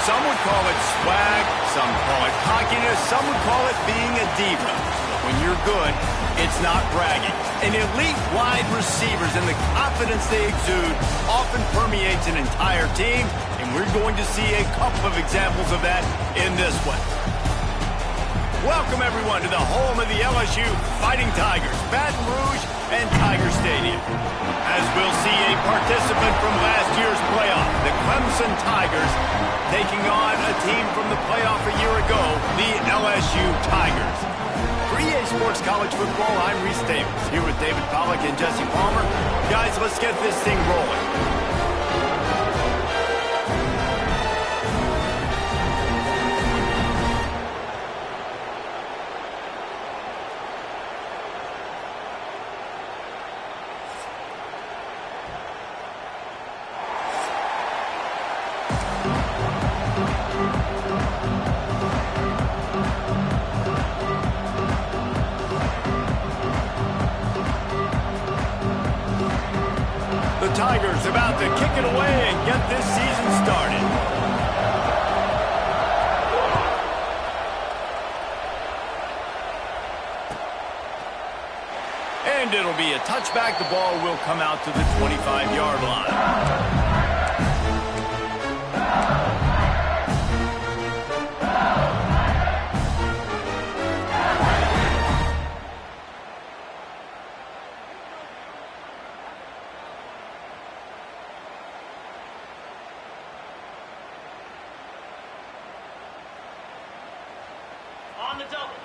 Some would call it swag, some call it cockiness, some would call it being a diva. But when you're good, it's not bragging. And elite wide receivers and the confidence they exude often permeates an entire team, and we're going to see a couple of examples of that in this one. Welcome, everyone, to the home of the LSU Fighting Tigers, Baton Rouge and Tiger Stadium. As we'll see a participant from last year's playoff, the Clemson Tigers, taking on a team from the playoff a year ago, the LSU Tigers. For EA Sports College Football, I'm Reese Davis, here with David Pollack and Jesse Palmer. Guys, let's get this thing rolling. The Tigers about to kick it away and get this season started. And it'll be a touchback. The ball will come out to the 25-yard line. On the double.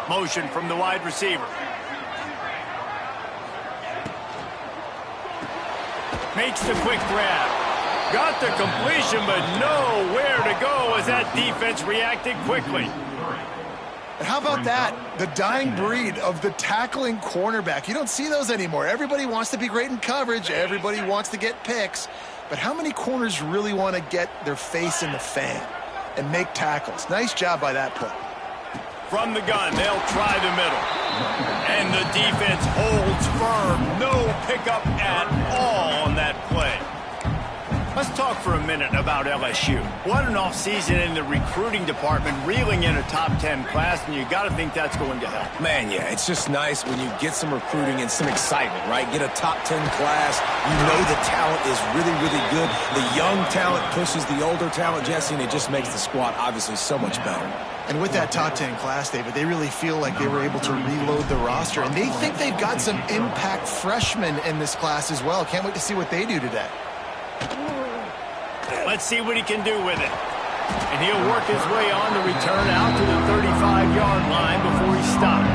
Motion from the wide receiver. Makes the quick grab. Got the completion, but nowhere to go as that defense reacted quickly. How about that? The dying breed of the tackling cornerback. You don't see those anymore. Everybody wants to be great in coverage. Everybody wants to get picks. But how many corners really want to get their face in the fan and make tackles? Nice job by that play. From the gun, they'll try the middle. And the defense holds firm. No pickup at all on that play. Let's talk for a minute about LSU. What an offseason in the recruiting department, reeling in a top 10 class, and you got to think that's going to help. Man, yeah, it's just nice when you get some recruiting and some excitement, right? Get a top 10 class. You know the talent is really, really good. The young talent pushes the older talent, Jesse, and it just makes the squad obviously so much better. And with that top 10 class, David, they really feel like they were able to reload the roster. And they think they've got some impact freshmen in this class as well. Can't wait to see what they do today. Let's see what he can do with it. And he'll work his way on to return out to the 35-yard line before he stops.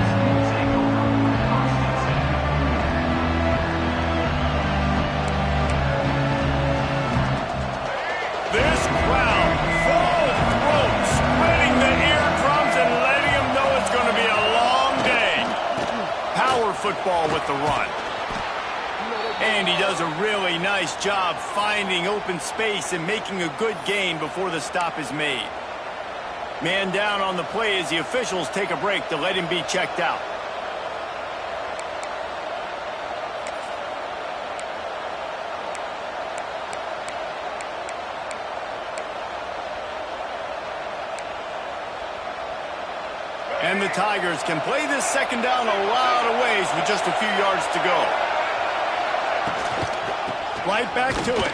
This crowd, full throat, spreading the eardrums and letting him know it's going to be a long day. Power football with the run. And he does a really nice job finding open space and making a good gain before the stop is made. Man down on the play as the officials take a break to let him be checked out. And the Tigers can play this second down a lot of ways with just a few yards to go. Right back to it.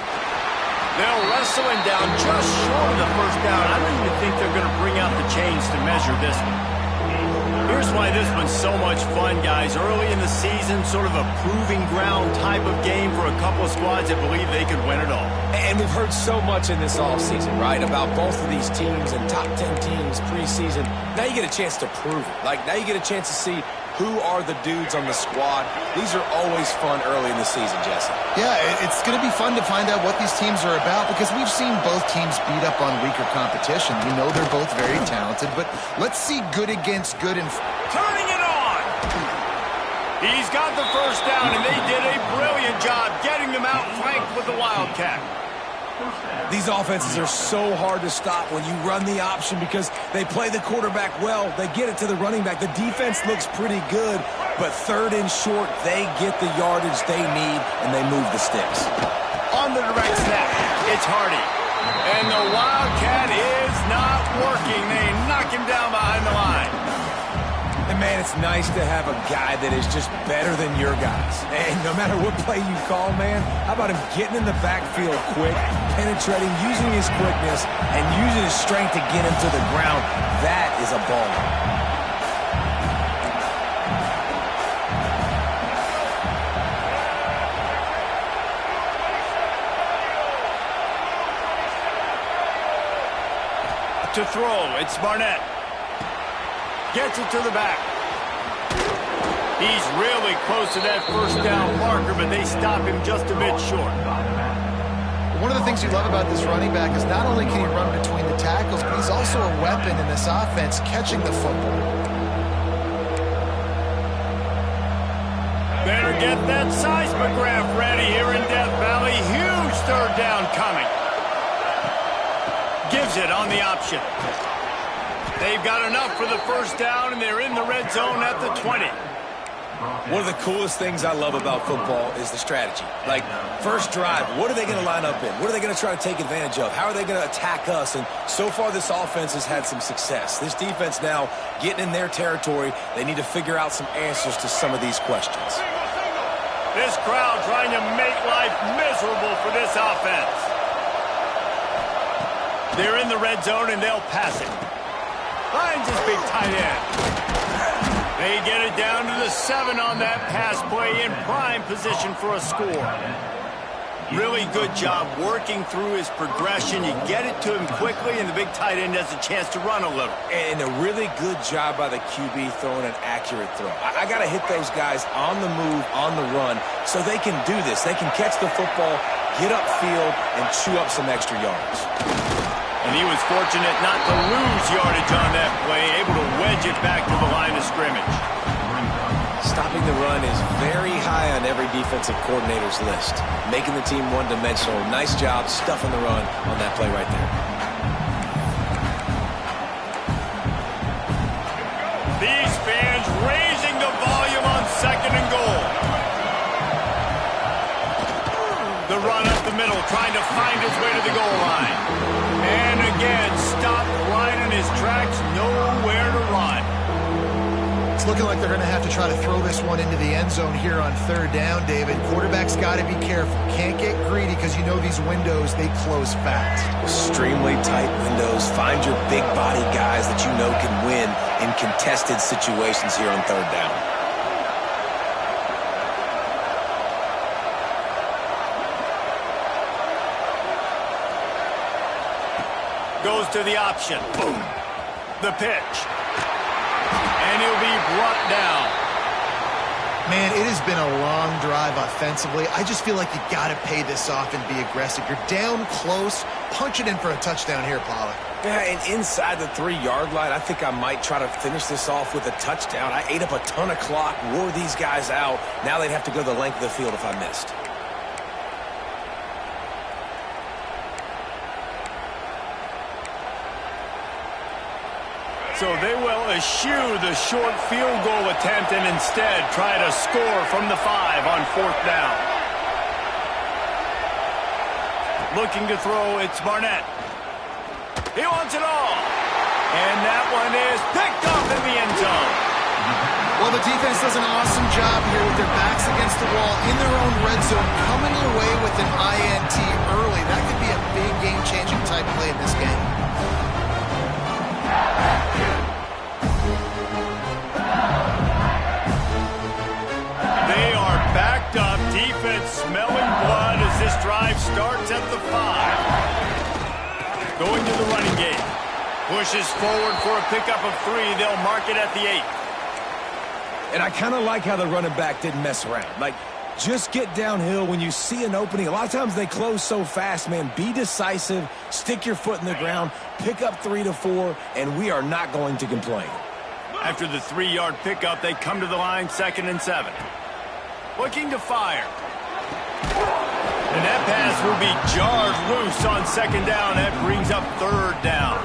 They'll wrestle him down just short of the first down. I don't even think they're going to bring out the chains to measure this one. Here's why this one's so much fun, guys. Early in the season, sort of a proving ground type of game for a couple of squads that believe they could win it all. And we've heard so much in this offseason, right, about both of these teams and top 10 teams preseason. Now you get a chance to prove it. Like, now you get a chance to see who are the dudes on the squad. These are always fun early in the season, Jesse. Yeah, it's going to be fun to find out what these teams are about because we've seen both teams beat up on weaker competition. We know they're both very talented, but let's see good against good. Turning it on! He's got the first down, and they did a brilliant job getting them out flanked with the Wildcat. These offenses are so hard to stop when you run the option because they play the quarterback well. They get it to the running back. The defense looks pretty good, but third and short, they get the yardage they need, and they move the sticks. On the direct snap, it's Hardy. And the Wildcat is not working. They knock him down behind the line. And, man, it's nice to have a guy that is just better than your guys. And no matter what play you call, man, how about him getting in the backfield quick, penetrating, using his quickness, and using his strength to get him to the ground? That is a baller. To throw, it's Barnett. Gets it to the back. He's really close to that first down marker, but they stop him just a bit short. One of the things you love about this running back is not only can he run between the tackles, but he's also a weapon in this offense, catching the football. Better get that seismograph ready here in Death Valley. Huge third down coming. Gives it on the option. They've got enough for the first down, and they're in the red zone at the 20. One of the coolest things I love about football is the strategy. Like, first drive, what are they going to line up in? What are they going to try to take advantage of? How are they going to attack us? And so far, this offense has had some success. This defense now getting in their territory. They need to figure out some answers to some of these questions. This crowd trying to make life miserable for this offense. They're in the red zone, and they'll pass it. Finds his big tight end. They get it down to the 7 on that pass play in prime position for a score. Really good job working through his progression. You get it to him quickly, and the big tight end has a chance to run a little. And a really good job by the QB throwing an accurate throw. I got to hit those guys on the move, on the run, so they can do this. They can catch the football, get upfield, and chew up some extra yards. And he was fortunate not to lose yardage on that play, able to wedge it back to the line of scrimmage. Stopping the run is very high on every defensive coordinator's list. Making the team one-dimensional. Nice job stuffing the run on that play right there. These fans raising the volume on second and goal. The run up the middle, trying to find his way to the goal line. And again, stopped right in his tracks, nowhere to run. It's looking like they're going to have to try to throw this one into the end zone here on third down, David. Quarterback's got to be careful. Can't get greedy because you know these windows, they close fast. Extremely tight windows. Find your big body guys that you know can win in contested situations here on third down. Goes to the option. Boom. The pitch. And he'll be brought down. Man, it has been a long drive offensively. I just feel like you got to pay this off and be aggressive. You're down close. Punch it in for a touchdown here, Pollard. Yeah, and inside the 3-yard line, I think I might try to finish this off with a touchdown. I ate up a ton of clock, wore these guys out. Now they'd have to go the length of the field if I missed. So they will eschew the short field goal attempt and instead try to score from the 5 on 4th down. Looking to throw, it's Barnett. He wants it all. And that one is picked up in the end zone. Well, the defense does an awesome job here with their backs against the wall in their own red zone, coming away with an INT early. That could be a big game-changing type play in this game. They are backed up. Defense smelling blood as this drive starts at the 5. Going to the running game. Pushes forward for a pickup of 3. They'll mark it at the 8. And I kind of like how the running back didn't mess around. Like, just get downhill when you see an opening. A lot of times they close so fast, man. Be decisive, stick your foot in the ground, pick up 3 to 4, and we are not going to complain. After the 3-yard pickup, they come to the line, 2nd and 7. Looking to fire. And that pass will be jarred loose on 2nd down. That brings up 3rd down.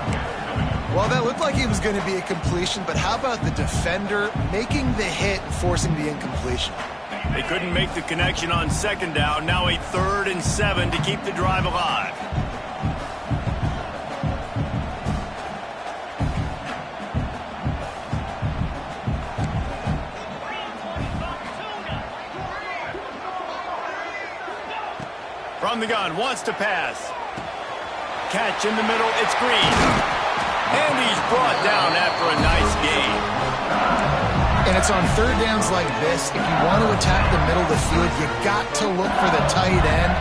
Well, that looked like it was going to be a completion, but how about the defender making the hit and forcing the incompletion? They couldn't make the connection on 2nd down. Now a 3rd and 7 to keep the drive alive. From the gun, wants to pass. Catch in the middle, it's Green. And he's brought down after a nice gain. And it's on 3rd downs like this. If you want to attack the middle of the field, you got to look for the tight end.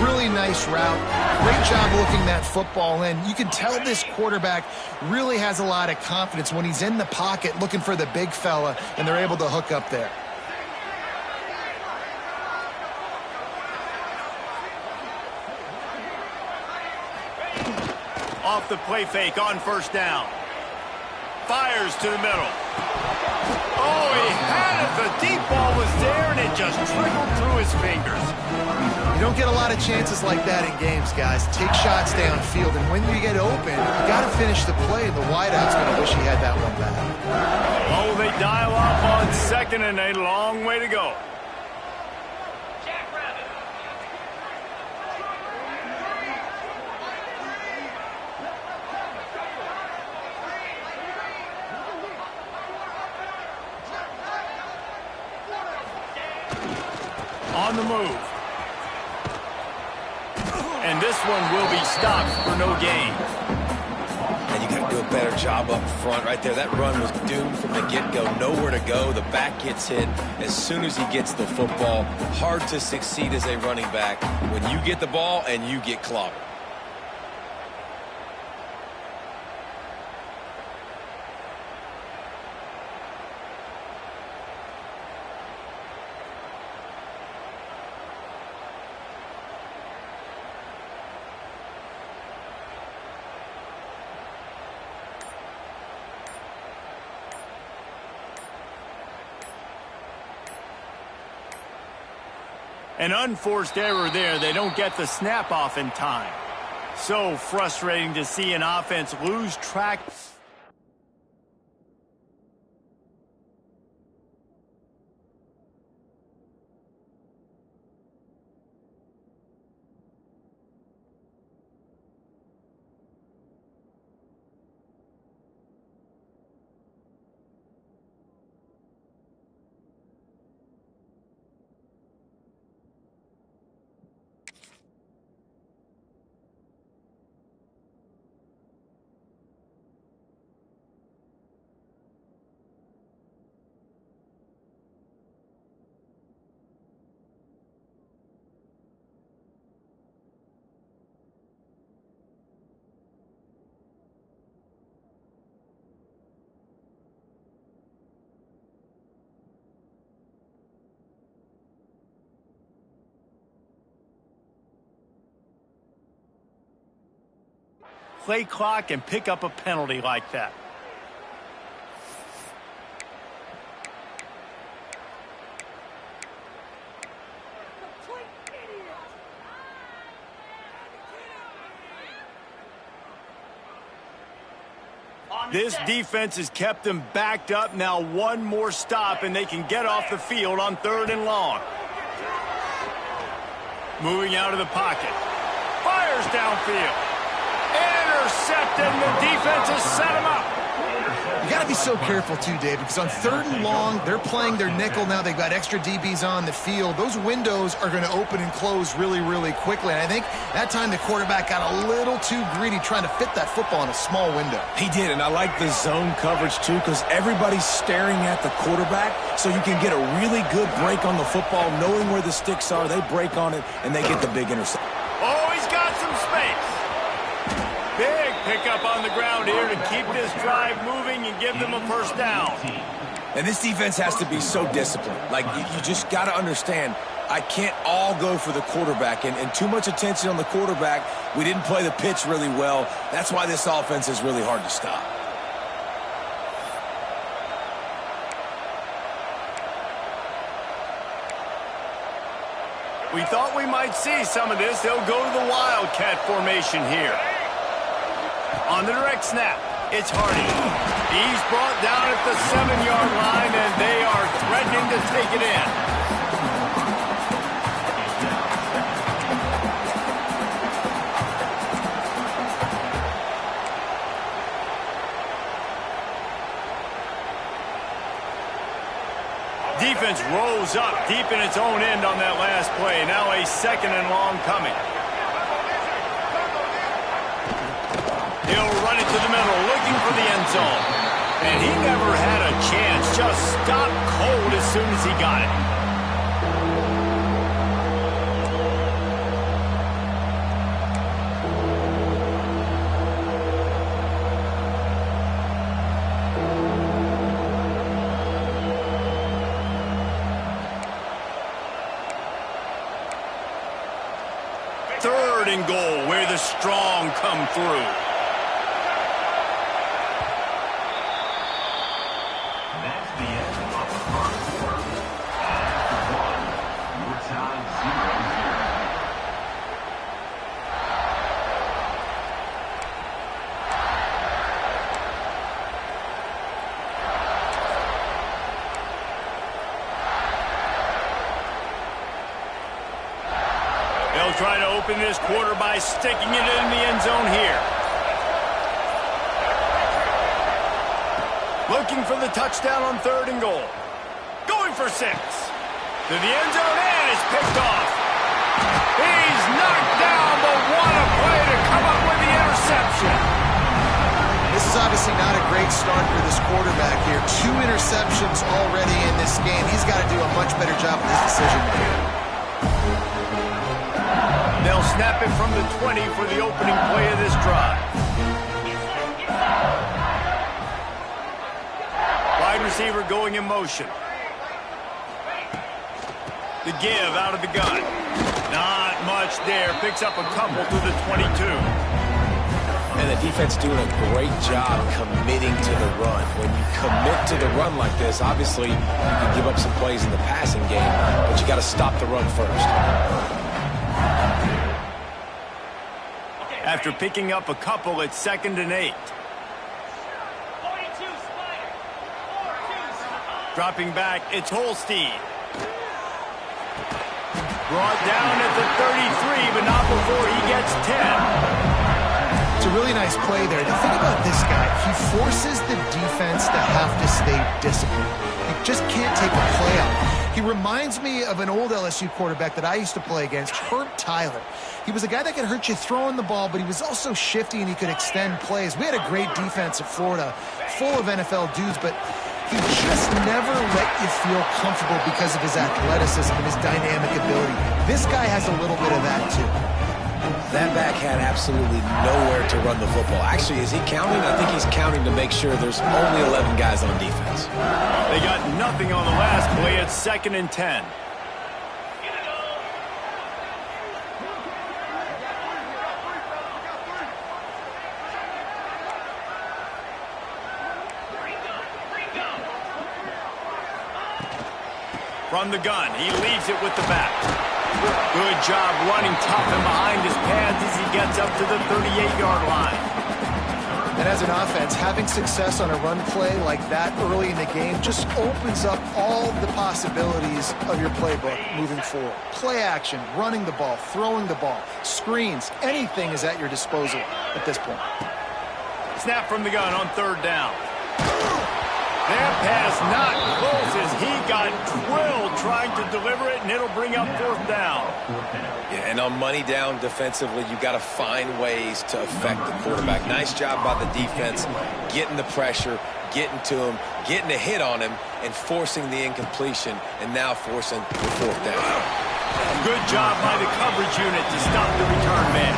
Really nice route. Great job looking that football in. You can tell this quarterback really has a lot of confidence when he's in the pocket looking for the big fella, and they're able to hook up there. Off the play fake on 1st down. Fires to the middle. Oh, he had it. The deep ball was there, and it just trickled through his fingers. You don't get a lot of chances like that in games, guys. Take shots downfield, and when you get open, you got to finish the play. The wideout's going to wish he had that one back. Oh, they dial up on 2nd and a long way to go. On the move. And this one will be stopped for no gain. And you got to do a better job up front right there. That run was doomed from the get-go. Nowhere to go. The back gets hit as soon as he gets the football. Hard to succeed as a running back when you get the ball and you get clobbered. An unforced error there. They don't get the snap off in time. So frustrating to see an offense lose track. Play clock and pick up a penalty like that. On This defense has kept them backed up. Now one more stop, and they can get off the field on 3rd and long. Moving out of the pocket. Fires downfield. Intercepted, and the defense has set him up. You got to be so careful, too, Dave, because on 3rd and long, they're playing their nickel now. They've got extra DBs on the field. Those windows are going to open and close really, really quickly. And I think that time the quarterback got a little too greedy trying to fit that football in a small window. He did, and I like the zone coverage, too, because everybody's staring at the quarterback, so you can get a really good break on the football, knowing where the sticks are. They break on it, and they get the big interception. Oh, he's got some space. Big pickup on the ground here to keep this drive moving and give them a 1st down. And this defense has to be so disciplined. Like, you just got to understand, I can't all go for the quarterback. And too much attention on the quarterback. We didn't play the pitch really well. That's why this offense is really hard to stop. We thought we might see some of this. They'll go to the Wildcat formation here. On the direct snap, it's Hardy. He's brought down at the 7-yard line, and they are threatening to take it in. Defense rose up deep in its own end on that last play. Now a 2nd and long coming. He'll run it to the middle, looking for the end zone. And he never had a chance. Just stopped cold as soon as he got it. Third and goal, where the strong come through. They'll try to open this quarter by sticking it in the end zone here. Looking for the touchdown on 3rd and goal. Going for 6. To the end zone, and it's picked off. He's knocked down, but what a play to come up with the interception. This is obviously not a great start for this quarterback here. 2 interceptions already in this game. He's got to do a much better job with his decision making. They'll snap it from the 20 for the opening play of this drive. Wide receiver going in motion. The give out of the gun. Not much there. Picks up a couple to the 22. And the defense doing a great job committing to the run. When you commit to the run like this, obviously you can give up some plays in the passing game, but you got to stop the run first. After picking up a couple, it's 2nd and 8. Dropping back, it's Holstein. Brought down at the 33, but not before he gets 10. It's a really nice play there. The thing about this guy, he forces the defense to have to stay disciplined. He just can't take a play out. He reminds me of an old LSU quarterback that I used to play against, Herb Tyler. He was a guy that could hurt you throwing the ball, but he was also shifty and he could extend plays. We had a great defense at Florida, full of NFL dudes, but he just never let you feel comfortable because of his athleticism and his dynamic ability. This guy has a little bit of that, too. That back had absolutely nowhere to run the football. Actually, is he counting? I think he's counting to make sure there's only 11 guys on defense. They got nothing on the last play. It's 2nd and 10. From the gun, he leaves it with the back. Good job running tough and behind his pads as he gets up to the 38-yard line. And as an offense, having success on a run play like that early in the game just opens up all the possibilities of your playbook moving forward. Play action, running the ball, throwing the ball, screens, anything is at your disposal at this point. Snap from the gun on third down. That pass not close as he got drilled trying to deliver it, and it'll bring up fourth down. Yeah, and on money down defensively, you got to find ways to affect the quarterback. Nice job by the defense, getting the pressure, getting to him, getting a hit on him, and forcing the incompletion, and now forcing the fourth down. Good job by the coverage unit to stop the return man.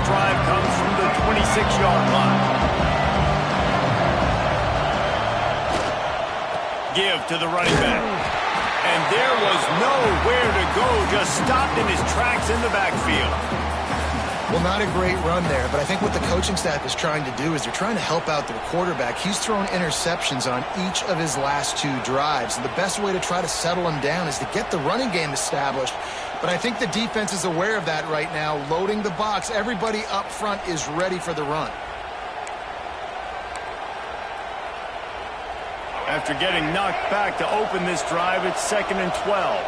Drive comes from the 26-yard line. Give to the running back. And there was nowhere to go, just stopped in his tracks in the backfield. Well, not a great run there, but I think what the coaching staff is trying to do is they're trying to help out their quarterback. He's thrown interceptions on each of his last two drives, and the best way to try to settle him down is to get the running game established. But I think the defense is aware of that right now, loading the box. Everybody up front is ready for the run. After getting knocked back to open this drive, it's 2nd and 12.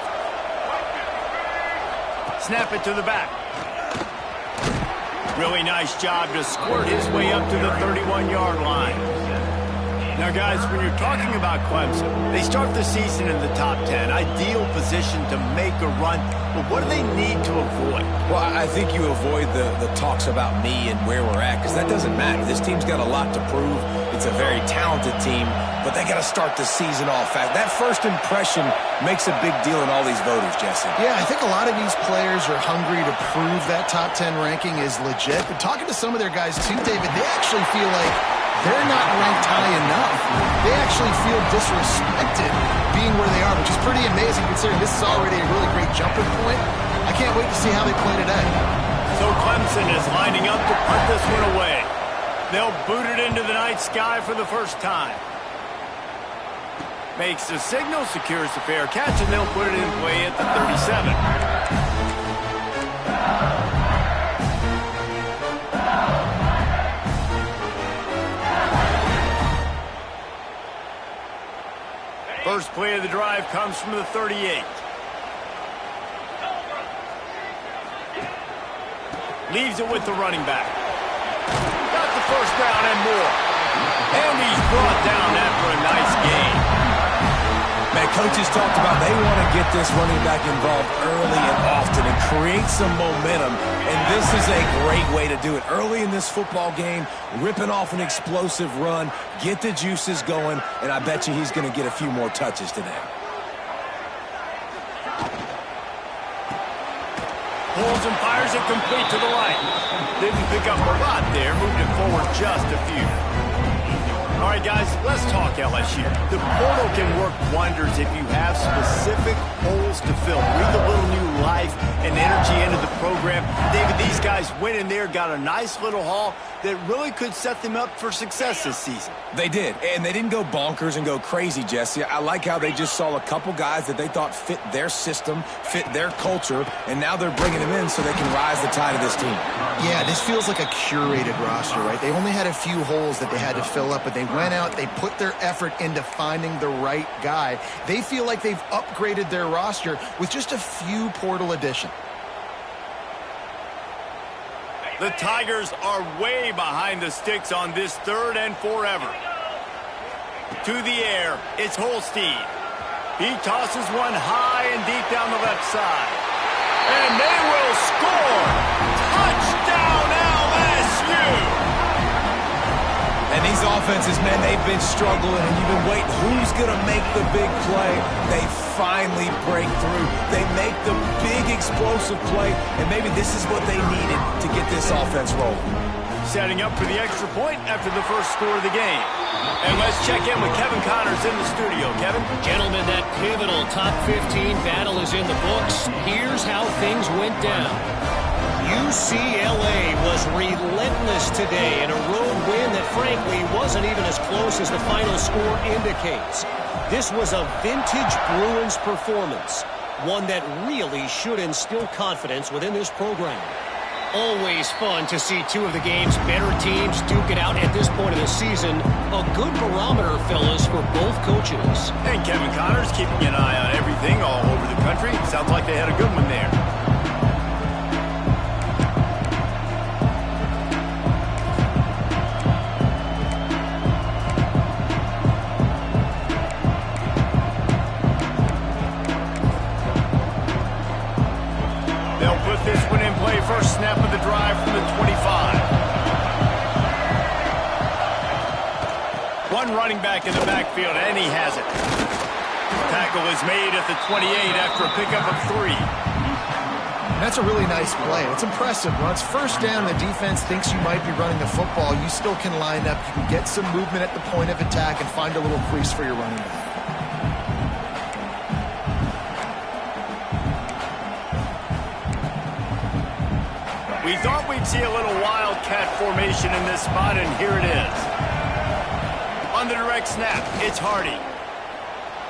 Snap it to the back. Really nice job to squirt his way up to the 31-yard line. Now, guys, when you're talking about Clemson, they start the season in the top 10. Ideal position to make a run. But what do they need to avoid? Well, I think you avoid the talks about me and where we're at, because that doesn't matter. This team's got a lot to prove. It's a very talented team, but they got to start the season off fast. That first impression makes a big deal in all these voters, Jesse. Yeah, I think a lot of these players are hungry to prove that top 10 ranking is legit. But talking to some of their guys, too, David, they actually feel like they're not ranked high enough. They actually feel disrespected being where they are, which is pretty amazing considering this is already a really great jumping point. I can't wait to see how they play today. So Clemson is lining up to punt this one away. They'll boot it into the night sky for the first time. Makes the signal, secures the fair catch, and they'll put it in play at the 37. First play of the drive comes from the 38. Leaves it with the running back. Got the first down and more. And he's brought down after a nice gain. Man, coaches talked about they want to get this running back involved early and often and create some momentum, and this is a great way to do it. Early in this football game, ripping off an explosive run, get the juices going, and I bet you he's going to get a few more touches today. Pulls and fires it complete to the right. Didn't pick up a lot there, moved it forward just a few. All right, guys, let's talk LSU. The portal can work wonders if you have specific holes to fill. Breathe a little new life and energy into the program. David, these guys went in there, got a nice little haul that really could set them up for success this season. They did, and they didn't go bonkers and go crazy, Jesse. I like how they just saw a couple guys that they thought fit their system, fit their culture, and now they're bringing them in so they can rise the tide of this team. Yeah, this feels like a curated roster, right? They only had a few holes that they had to fill up, but they went out, they put their effort into finding the right guy. They feel like they've upgraded their roster with just a few portal additions. The Tigers are way behind the sticks on this 3rd and forever. To the air, it's Holstein. He tosses one high and deep down the left side. And they will score! Touchdown LSU! And these offenses, man, they've been struggling, and you've been waiting. Who's going to make the big play? They finally break through. They make the big explosive play, and maybe this is what they needed to get this offense rolling. Setting up for the extra point after the first score of the game. And let's check in with Kevin Connors in the studio. Kevin? Gentlemen, that pivotal top 15 battle is in the books. Here's how things went down. UCLA was relentless today in a road win that frankly wasn't even as close as the final score indicates. This was a vintage Bruins performance, one that really should instill confidence within this program. Always fun to see two of the game's better teams duke it out at this point of the season. A good barometer, fellas, for both coaches. And Kevin Connors keeping an eye on everything all over the country. Sounds like they had a good one there. This one in play, first snap of the drive from the 25. One running back in the backfield, and he has it. Tackle is made at the 28 after a pickup of 3. That's a really nice play. It's impressive. When it's first down, the defense thinks you might be running the football. You still can line up. You can get some movement at the point of attack and find a little crease for your running back. We thought we'd see a little wildcat formation in this spot, and here it is. On the direct snap, it's Hardy.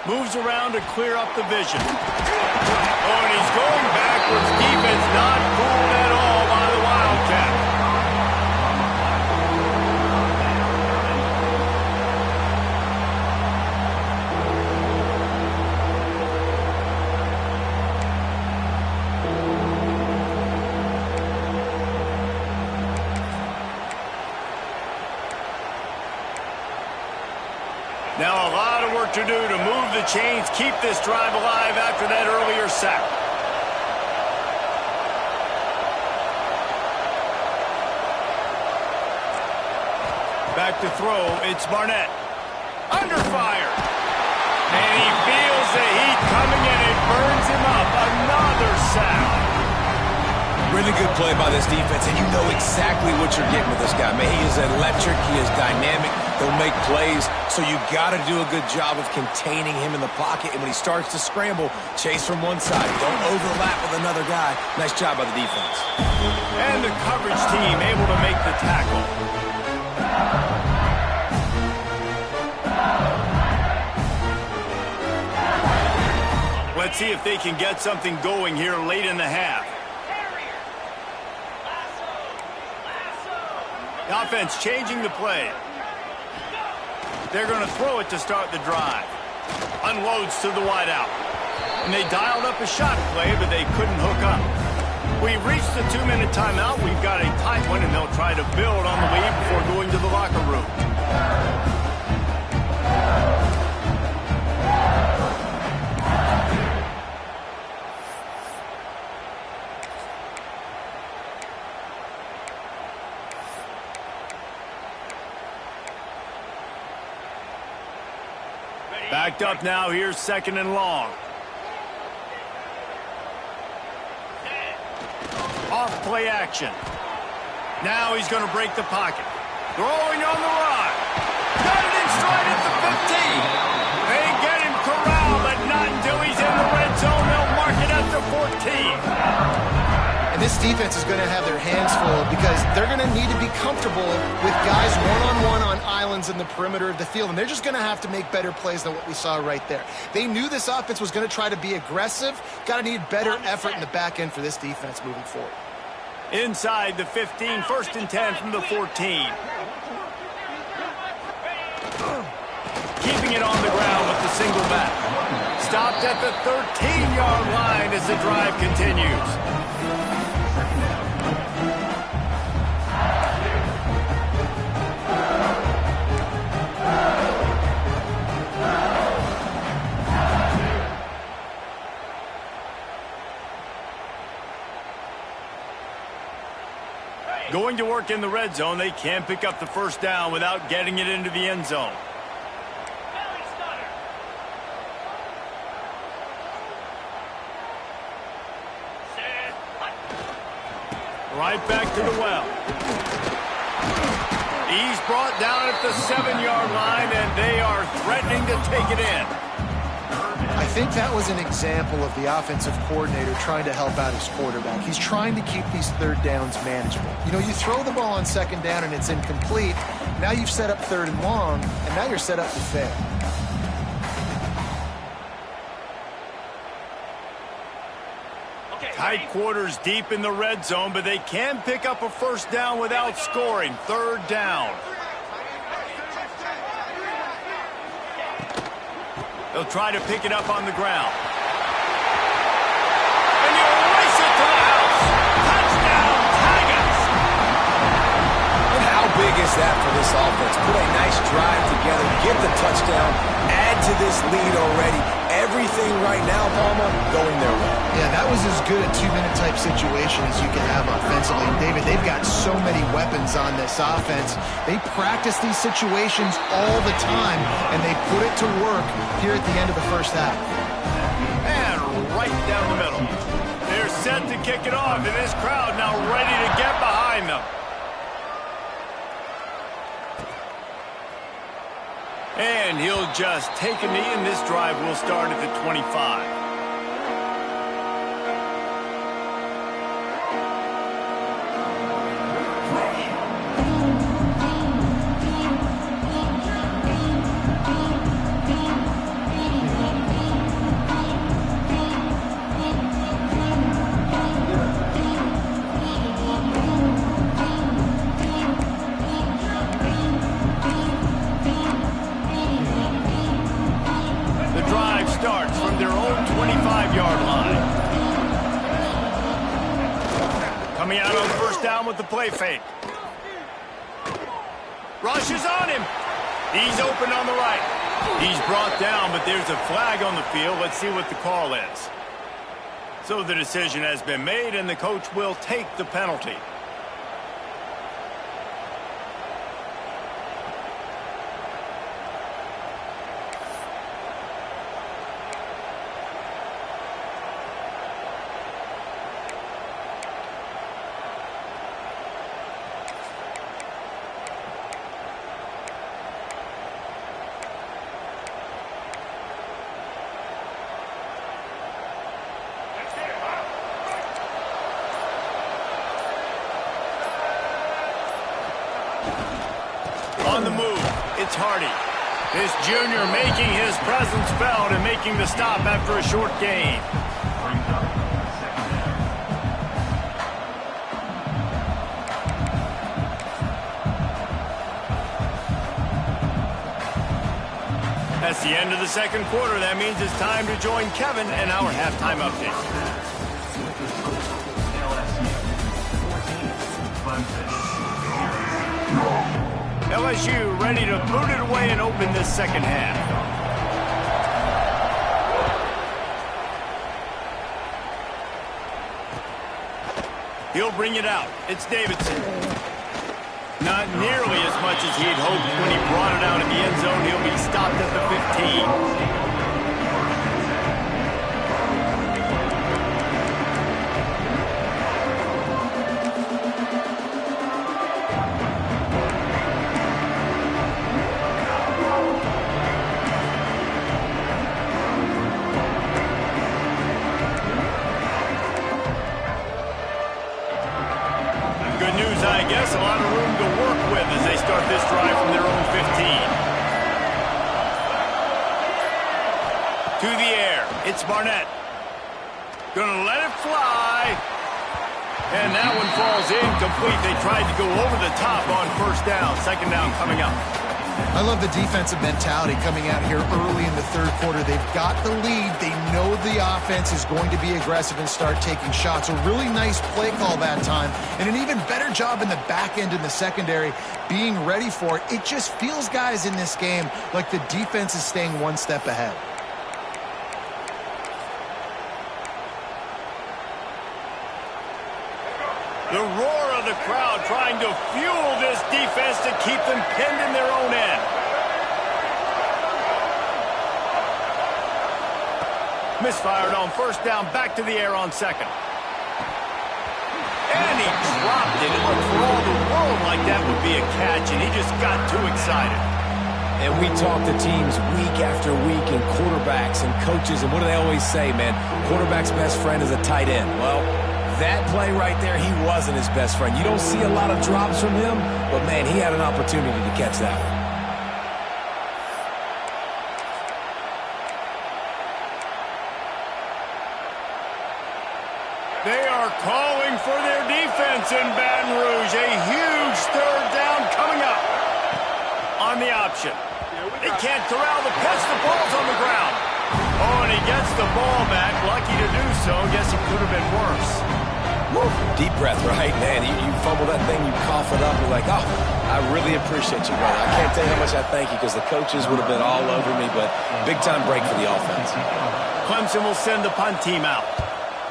Moves around to clear up the vision. Oh, and he's going backwards. Defense not fooled at all by the Wildcat. Now a lot of work to do to move the chains, keep this drive alive after that earlier sack. Back to throw, it's Barnett. Under fire. And he feels the heat coming and it burns him up. Another sack. Really good play by this defense, and you know exactly what you're getting with this guy. Man, he is electric. He is dynamic. He'll make plays, so you got to do a good job of containing him in the pocket. And when he starts to scramble, chase from one side. Don't overlap with another guy. Nice job by the defense. And the coverage team able to make the tackle. Let's see if they can get something going here late in the half. The offense changing the play. They're going to throw it to start the drive. Unloads to the wideout. And they dialed up a shot play, but they couldn't hook up. We've reached the 2-minute timeout. We've got a tight one, and they'll try to build on the lead before going to the locker room. Backed up now, here's 2nd and long. Off play action. Now he's going to break the pocket. Throwing on the run. Got it in stride at the 15. They get him corralled, but not until he's in the red zone. They'll mark it at the 14. And this defense is going to have their hands full because they're going to need to be comfortable with guys one-on-one on islands in the perimeter of the field. And they're just going to have to make better plays than what we saw right there. They knew this offense was going to try to be aggressive. Got to need better effort in the back end for this defense moving forward. Inside the 15, 1st and 10 from the 14. Keeping it on the ground with the single back. Stopped at the 13-yard line as the drive continues. Going to work in the red zone, they can't pick up the first down without getting it into the end zone. Right back to the well. He's brought down at the 7-yard line, and they are threatening to take it in. I think that was an example of the offensive coordinator trying to help out his quarterback. He's trying to keep these third downs manageable. You know, you throw the ball on second down and it's incomplete. Now you've set up third and long, and now you're set up to fail. Tight quarters deep in the red zone, but they can pick up a first down without scoring. Third down. They'll try to pick it up on the ground. And he'll race it to the house. Touchdown, Tigers! And how big is that for this offense? Put a nice drive together, get the touchdown, add to this lead already. Everything right now, Palmer, going their way. Yeah, that was as good a two-minute type situation as you can have offensively. And David, they've got so many weapons on this offense. They practice these situations all the time, and they put it to work here at the end of the first half. And right down the middle. They're set to kick it off, and this crowd now ready to get behind them. And he'll just take a knee, and this drive will start at the 25. Starts from their own 25-yard line. Coming out on first down with the play fake. Rush is on him. He's open on the right. He's brought down, but there's a flag on the field. Let's see what the call is. So the decision has been made, and the coach will take the penalty. On the move, it's Hardy. This junior making his presence felt and making the stop after a short gain. That's the end of the second quarter. That means it's time to join Kevin and our halftime update. LSU ready to boot it away and open this second half. He'll bring it out. It's Davidson. Not nearly as much as he'd hoped when he brought it out in the end zone. He'll be stopped at the 15. I guess a lot of room to work with as they start this drive from their own 15. To the air, it's Barnett. Gonna let it fly. And that one falls incomplete. They tried to go over the top on first down. Second down coming up. I love the defensive mentality coming out here early in the third quarter. They've got the lead. They know the offense is going to be aggressive and start taking shots. A really nice play call that time, and an even better job in the back end in the secondary being ready for it. It just feels, guys, in this game like the defense is staying one step ahead. The roar of the crowd trying to fuel this defense to keep them pinned in their own end. Misfired on first down, back to the air on second. And he dropped it. It looked for all the world like that would be a catch, and he just got too excited. And we talk to teams week after week and quarterbacks and coaches, and what do they always say, man? Quarterback's best friend is a tight end. Well, that play right there, he wasn't his best friend. You don't see a lot of drops from him, but, man, he had an opportunity to catch that one. They are calling for their defense in Baton Rouge. A huge third down coming up on the option. They can't corral the pitch. The ball's on the ground. Oh, and he gets the ball back. Lucky to do so. Guess it could have been worse. Woo. Deep breath, right? Man, you fumble that thing, you cough it up. You're like, oh, I really appreciate you, brother. I can't tell you how much I thank you because the coaches would have been all over me, but big-time break for the offense. Clemson will send the punt team out.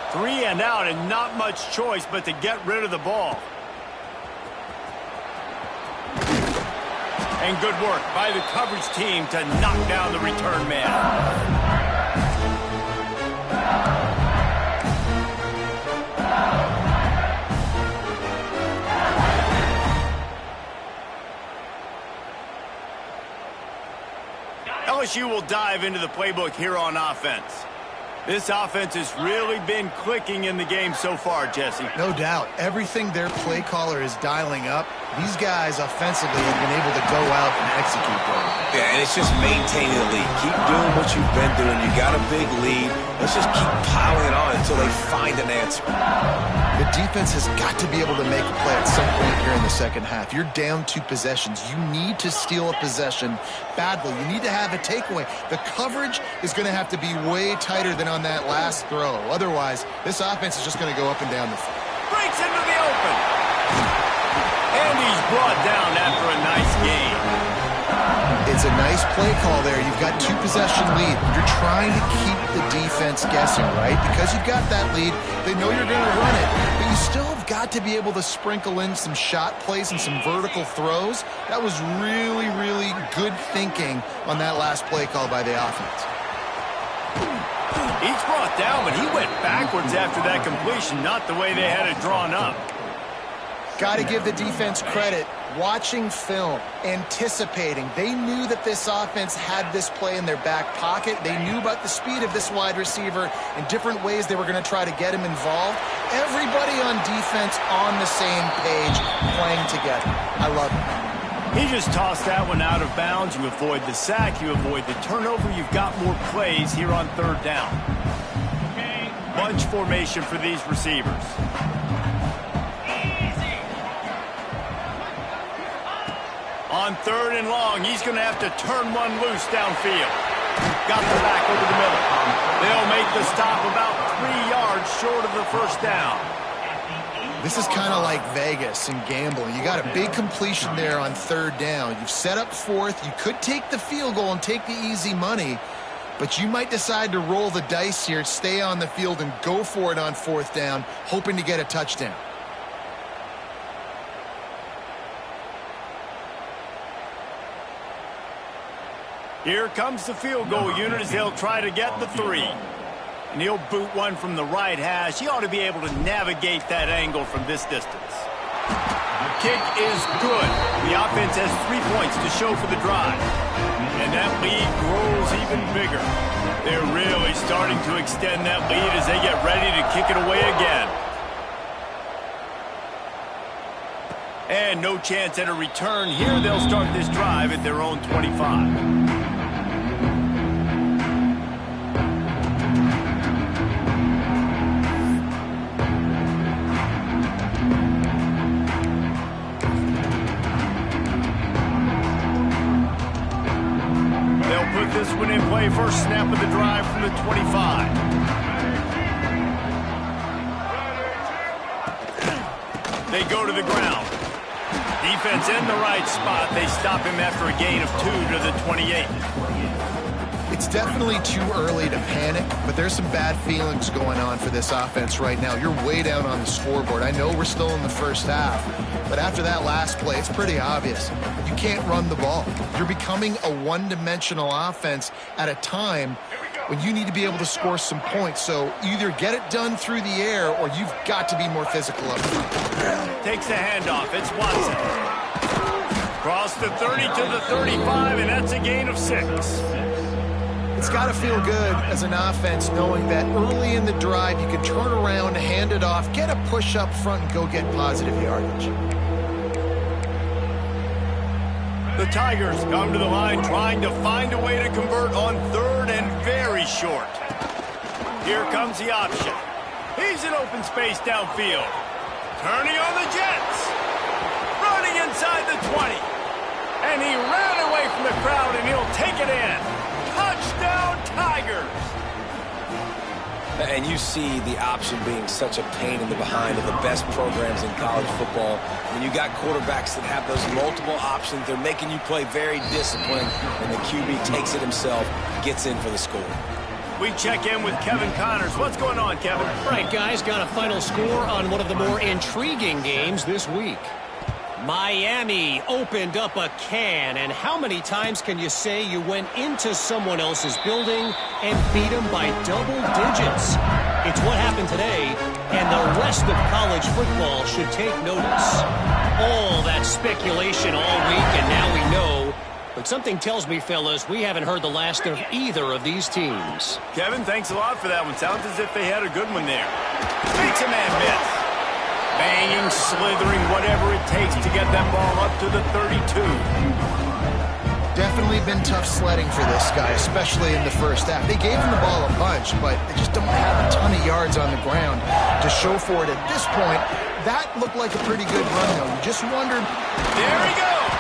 3 and out and not much choice but to get rid of the ball. And good work by the coverage team to knock down the return man. LSU will dive into the playbook here on offense. This offense has really been clicking in the game so far, Jesse. No doubt. Everything their play caller is dialing up, these guys offensively have been able to go out and execute them. Yeah, and it's just maintaining the lead. Keep doing what you've been doing. You got a big lead. Let's just keep piling it on until they find an answer. The defense has got to be able to make a play at some point here in the second half. You're down 2 possessions. You need to steal a possession badly. You need to have a takeaway. The coverage is going to have to be way tighter than on that last throw. Otherwise, this offense is just going to go up and down the field. Breaks into the open. And he's brought down after a nice game. It's a nice play call there. You've got 2 possession lead. You're trying to keep the defense guessing, right? Because you've got that lead, they know you're going to run it. But you still have got to be able to sprinkle in some shot plays and some vertical throws. That was really, really good thinking on that last play call by the offense. He's brought down, but he went backwards after that completion, not the way they had it drawn up. Got to give the defense credit. Watching film, anticipating. They knew that this offense had this play in their back pocket. They knew about the speed of this wide receiver and different ways they were going to try to get him involved. Everybody on defense on the same page, playing together. I love it. He just tossed that one out of bounds. You avoid the sack, you avoid the turnover. You've got more plays here on third down. Bunch formation for these receivers. On third and long, he's going to have to turn one loose downfield. Got the back over the middle. They'll make the stop about 3 yards short of the first down. This is kind of like Vegas and gambling. You got a big completion there on third down. You've set up fourth. You could take the field goal and take the easy money, but you might decide to roll the dice here, stay on the field, and go for it on fourth down, hoping to get a touchdown. Here comes the field goal unit as they'll try to get the 3. And he'll boot one from the right hash. He ought to be able to navigate that angle from this distance. The kick is good. The offense has 3 points to show for the drive. And that lead grows even bigger. They're really starting to extend that lead as they get ready to kick it away again. And no chance at a return here. They'll start this drive at their own 25. Put this one in play. First snap of the drive from the 25. They go to the ground. Defense in the right spot. They stop him after a gain of 2 to the 28. It's definitely too early to panic, but there's some bad feelings going on for this offense right now. You're way down on the scoreboard. I know we're still in the first half, but after that last play, it's pretty obvious. You can't run the ball. You're becoming a one-dimensional offense at a time when you need to be able to score some points. So either get it done through the air or you've got to be more physical up front. Takes the handoff. It's Watson. Cross the 30 to the 35, and that's a gain of 6. It's got to feel good as an offense knowing that early in the drive you can turn around, hand it off, get a push up front, and go get positive yardage. The Tigers come to the line trying to find a way to convert on 3rd and very short. Here comes the option. He's in open space downfield. Turning on the Jets. Running inside the 20. And he ran away from the crowd, and he'll take it in. Touchdown, Tigers! And you see the option being such a pain in the behind of the best programs in college football. When you got quarterbacks that have those multiple options, they're making you play very disciplined, and the QB takes it himself, gets in for the score. We check in with Kevin Connors. What's going on, Kevin? Right, guys, got a final score on one of the more intriguing games this week. Miami opened up a can, and how many times can you say you went into someone else's building and beat them by double digits? It's what happened today, and the rest of college football should take notice. All that speculation all week, and now we know. But something tells me, fellas, we haven't heard the last of either of these teams. Kevin, thanks a lot for that one. Sounds as if they had a good one there. Makes a man miss. Banging, slithering, whatever it takes to get that ball up to the 32. Definitely been tough sledding for this guy, especially in the first half. They gave him the ball a bunch, but they just don't have a ton of yards on the ground to show for it at this point. That looked like a pretty good run, though. You just wondered. There he goes.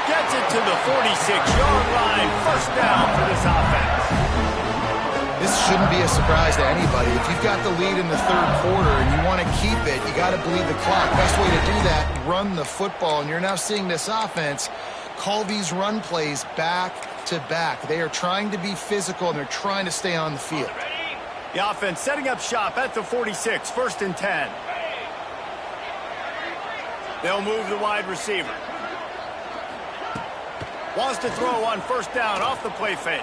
Gets it to the 46-yard line. First down for this offense. This shouldn't be a surprise to anybody. If you've got the lead in the 3rd quarter and you want to keep it, you got to bleed the clock. Best way to do that, run the football. And you're now seeing this offense call these run plays back to back. They are trying to be physical, and they're trying to stay on the field. The offense setting up shop at the 46, 1st and 10. They'll move the wide receiver. Wants to throw on 1st down off the play fake.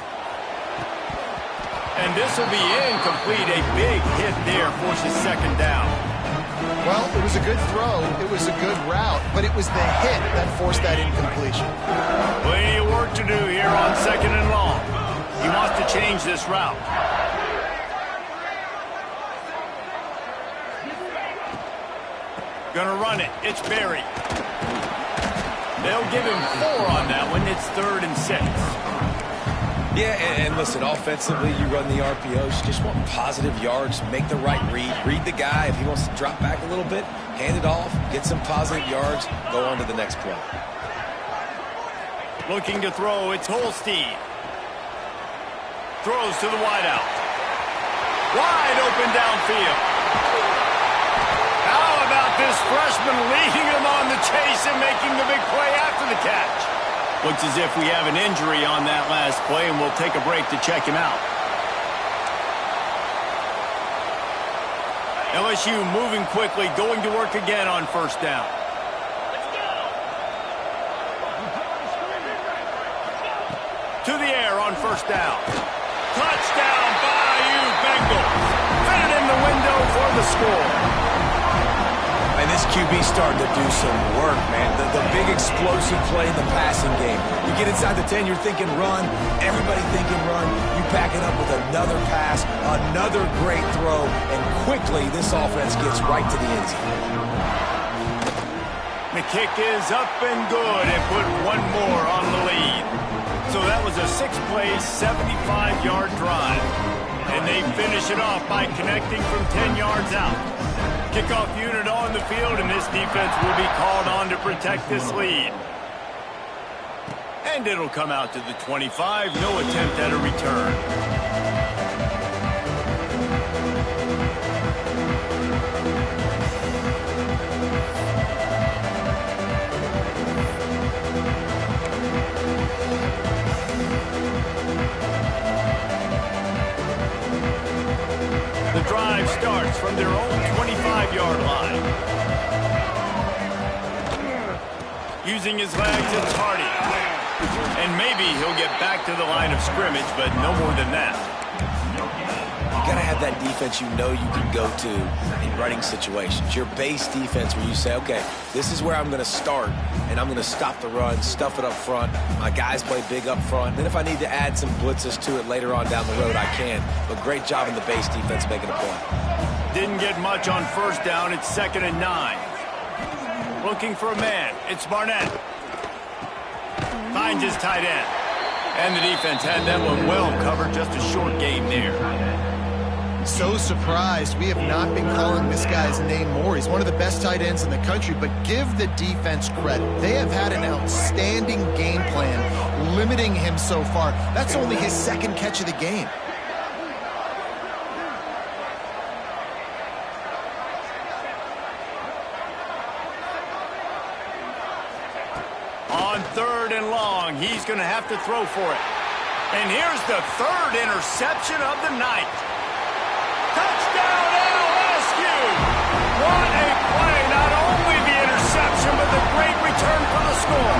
And this will be incomplete. A big hit there forces 2nd down. Well, it was a good throw. It was a good route, but it was the hit that forced that incompletion. Plenty of work to do here on 2nd and long. He wants to change this route. Gonna run it. It's Berry. They'll give him 4 on that one. It's 3rd and 6. Yeah, and listen, offensively, you run the RPOs. You just want positive yards, make the right read. Read the guy. If he wants to drop back a little bit, hand it off, get some positive yards, go on to the next play. Looking to throw, it's Holstein. Throws to the wideout. Wide open downfield. How about this freshman leading him on the chase and making the big play after the catch? Looks as if we have an injury on that last play, and we'll take a break to check him out. LSU moving quickly, going to work again on 1st down. To the air on 1st down. Touchdown, Bayou Bengals. Fitted in the window for the score. And this QB's starting to do some work, man. The big explosive play in the passing game. You get inside the 10, you're thinking run. Everybody thinking run. You pack it up with another pass, another great throw, and quickly this offense gets right to the end zone. The kick is up and good and put one more on the lead. So that was a 6-play, 75-yard drive. And they finish it off by connecting from 10 yards out. Kickoff unit on the field, and this defense will be called on to protect this lead. And it'll come out to the 25. No attempt at a return. The drive starts from their own 25-yard line. Using his legs, it's Hardy. And maybe he'll get back to the line of scrimmage, but no more than that. got to have that defense you know you can go to in running situations. Your base defense where you say, okay, this is where I'm going to start, and I'm going to stop the run, stuff it up front. My guys play big up front. Then if I need to add some blitzes to it later on down the road, I can. But great job in the base defense making a play. Didn't get much on first down. It's 2nd and 9. Looking for a man. It's Barnett. Finds his tight end. And the defense had that one well covered. Just a short game there. So surprised we have not been calling this guy's name more. He's one of the best tight ends in the country, but give the defense credit. They have had an outstanding game plan limiting him so far. That's only his 2nd catch of the game. On 3rd and long, he's going to have to throw for it. And here's the 3rd interception of the night. Touchdown, LSU! What a play! Not only the interception, but the great return for the score.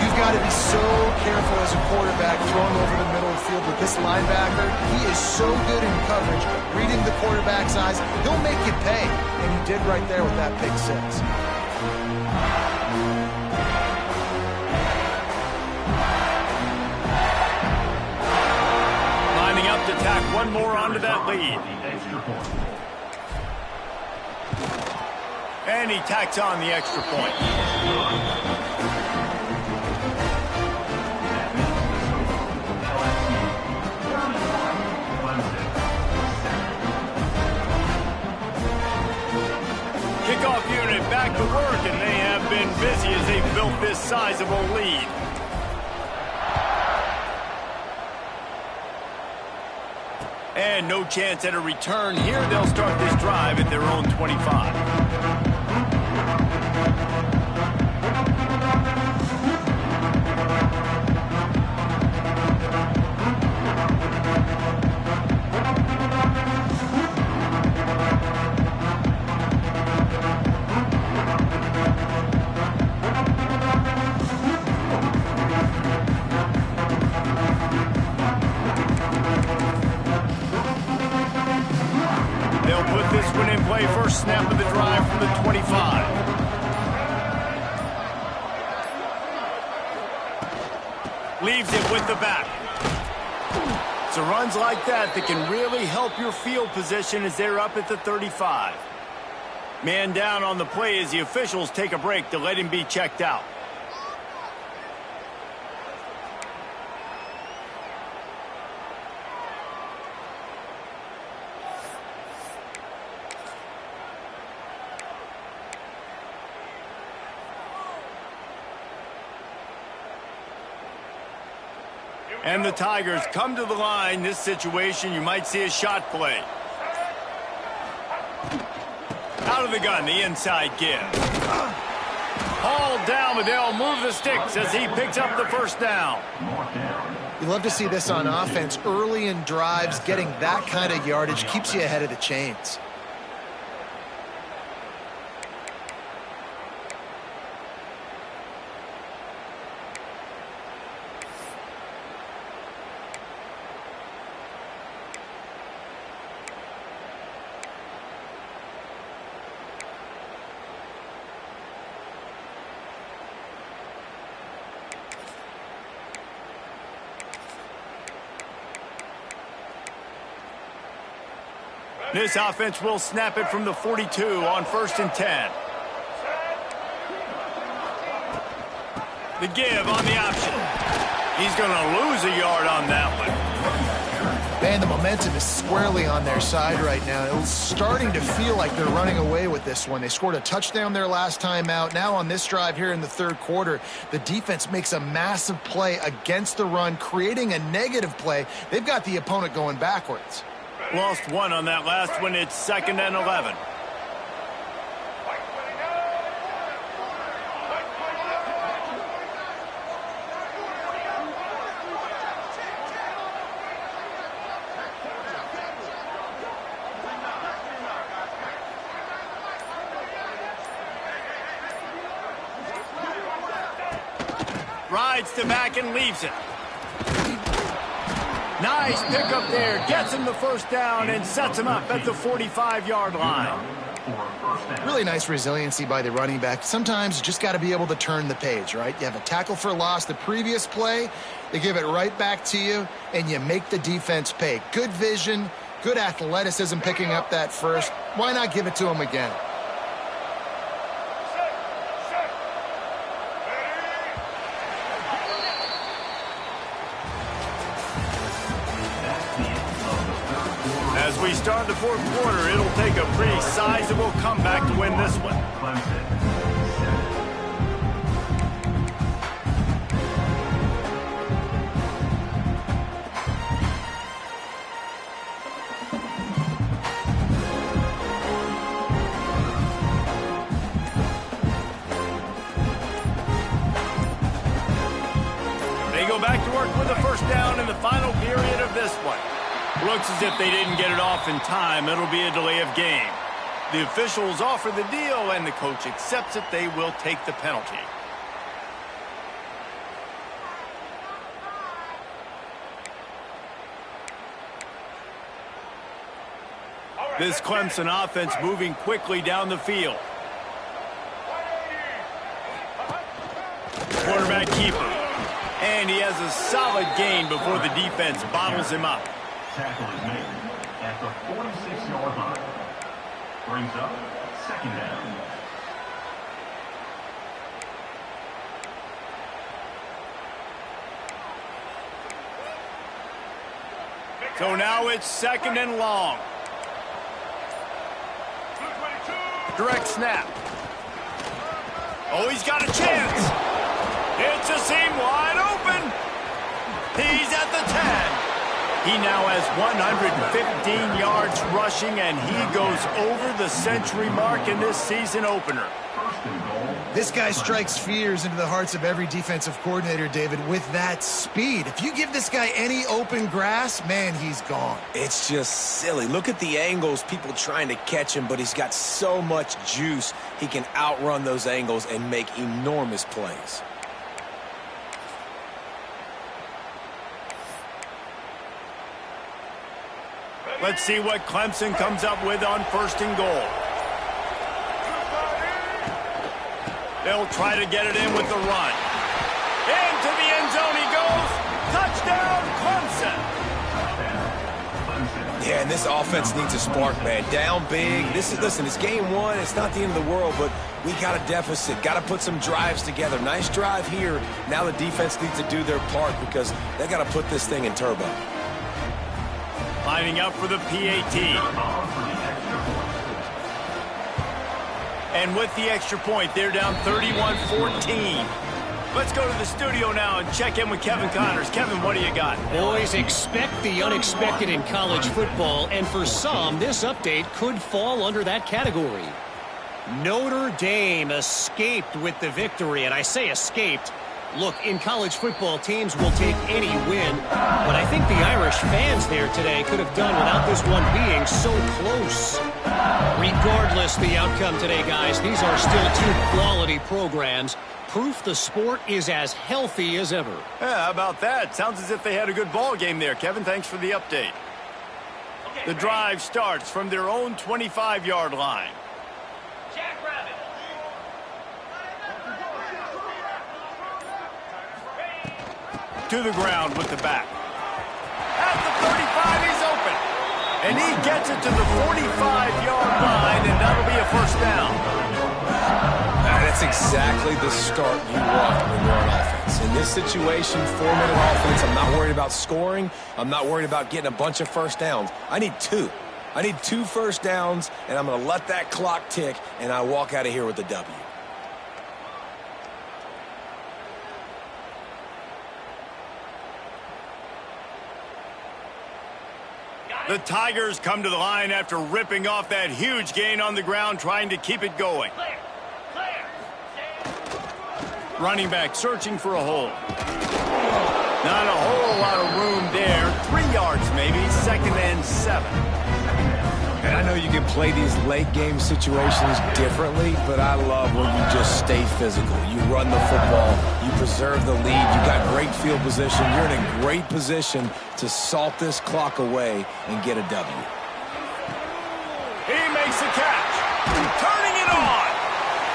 You've got to be so careful as a quarterback throwing over the middle of the field with this linebacker. He is so good in coverage, reading the quarterback's eyes. He'll make you pay, and he did right there with that pick 6. Up to tack one more onto that lead. And he tacks on the extra point. Kickoff unit back to work, and they have been busy as they've built this sizable lead. And no chance at a return here. They'll start this drive at their own 25. They'll put this one in play. First snap of the drive from the 25. Leaves it with the back. So runs like that can really help your field position as they're up at the 35. Man down on the play as the officials take a break to let him be checked out. And the Tigers come to the line. This situation, you might see a shot play. Out of the gun, the inside give. Hauled down, but they'll move the sticks as he picks up the first down. You love to see this on offense. Early in drives, getting that kind of yardage keeps you ahead of the chains. This offense will snap it from the 42 on 1st and 10. The give on the option. He's going to lose a yard on that one. Man, the momentum is squarely on their side right now. It's starting to feel like they're running away with this one. They scored a touchdown their last time out. Now on this drive here in the 3rd quarter, the defense makes a massive play against the run, creating a negative play. They've got the opponent going backwards. Lost one on that last one. It's 2nd and 11. Rides to back and leaves it. Nice pickup there. Gets him the first down and sets him up at the 45-yard line. Really nice resiliency by the running back. Sometimes you just got to be able to turn the page, right? You have a tackle for loss the previous play. They give it right back to you, and you make the defense pay. Good vision, good athleticism picking up that first. Why not give it to him again? As we start the fourth quarter, it'll take a pretty sizable comeback to win this one. They go back to work with a first down in the final period of this one. Looks as if they didn't get it off in time. It'll be a delay of game. The officials offer the deal, and the coach accepts it. They will take the penalty. This Clemson offense moving quickly down the field. Quarterback keeper. And he has a solid gain before the defense bottles him up. Tackle is made at the 46-yard line. Brings up second down. So now it's second and long. Direct snap. Oh, he's got a chance. It's a seam wide open. He's at the 10. He now has 115 yards rushing, and he goes over the century mark in this season opener. This guy strikes fears into the hearts of every defensive coordinator, David, with that speed. If you give this guy any open grass, man, he's gone. It's just silly. Look at the angles, people trying to catch him, but he's got so much juice. He can outrun those angles and make enormous plays. Let's see what Clemson comes up with on first and goal. They'll try to get it in with the run. Into the end zone he goes. Touchdown, Clemson. Yeah, and this offense needs a spark, man. Down big. Listen, it's game one. It's not the end of the world, but we got a deficit. Got to put some drives together. Nice drive here. Now the defense needs to do their part because they got to put this thing in turbo. Lining up for the PAT. And with the extra point, they're down 31-14. Let's go to the studio now and check in with Kevin Connors. Kevin, what do you got? Boys, expect the unexpected in college football, and for some, this update could fall under that category. Notre Dame escaped with the victory, and I say escaped. Look, in college football, teams will take any win, but I think the Irish fans there today could have done without this one being so close. Regardless the outcome today, guys, these are still two quality programs. Proof the sport is as healthy as ever. Yeah, how about that? Sounds as if they had a good ball game there. Kevin, thanks for the update. The drive starts from their own 25-yard line. To the ground with the back. At the 35, he's open. And he gets it to the 45-yard line, and that'll be a first down. That's exactly the start you want when you're on offense. In this situation, 4-minute offense, I'm not worried about scoring. I'm not worried about getting a bunch of first downs. I need two. I need 2 first downs, and I'm going to let that clock tick, and I walk out of here with the W. The Tigers come to the line after ripping off that huge gain on the ground, trying to keep it going. Running back searching for a hole. Not a whole lot of room there. 3 yards maybe, second and 7. And I I know you can play these late-game situations differently, but I love when you just stay physical. You run the football, you preserve the lead, you got great field position. You're in a great position to salt this clock away and get a W. He makes the catch. Turning it on.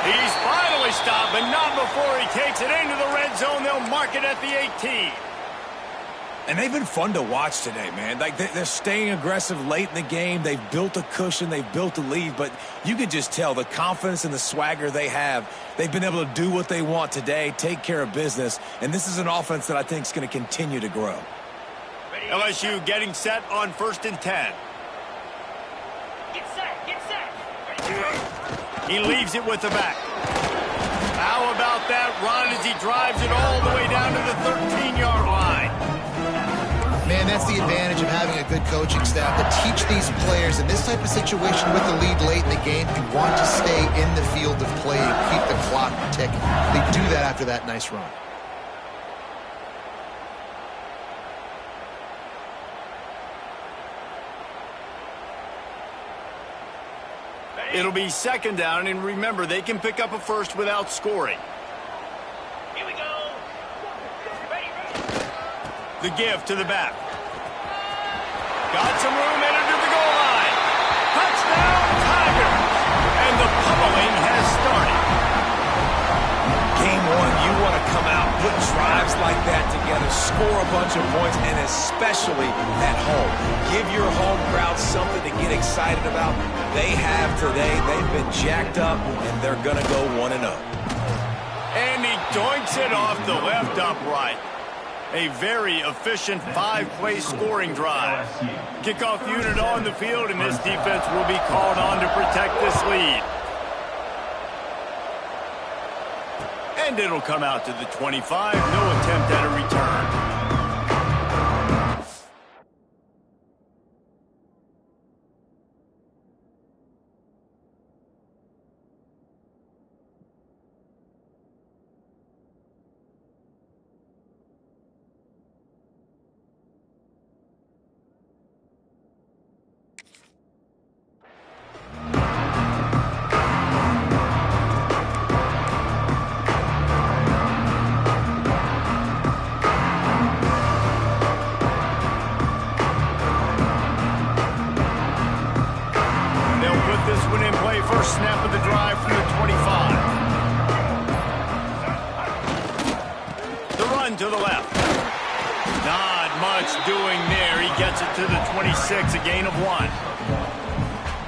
He's finally stopped, but not before he takes it into the red zone. They'll mark it at the 18. And they've been fun to watch today, man. Like, they're staying aggressive late in the game. They've built a cushion. They've built a lead. But you can just tell the confidence and the swagger they have. They've been able to do what they want today, take care of business. And this is an offense that I think is going to continue to grow. LSU getting set on 1st and 10. Get set, get set. He leaves it with the back. How about that run as he drives it all the way down to the 13-yard line? Man, that's the advantage of having a good coaching staff to teach these players in this type of situation with the lead late in the game, you want to stay in the field of play and keep the clock ticking. They do that after that nice run. It'll be 2nd down, and remember, they can pick up a first without scoring. Here we go. Ready, ready. The give to the back. Got some room, entered to the goal line. Touchdown, Tigers! And the pummeling has started. Game one, you want to come out, put drives like that together, score a bunch of points, and especially at home. Give your home crowd something to get excited about. They have today. They've been jacked up, and they're going to go 1-0. And he doinks it off the left upright. A very efficient 5-play scoring drive. Kickoff unit on the field, and this defense will be called on to protect this lead. And it'll come out to the 25. No attempt at a return. First snap of the drive from the 25. The run to the left. Not much doing there. He gets it to the 26, a gain of 1.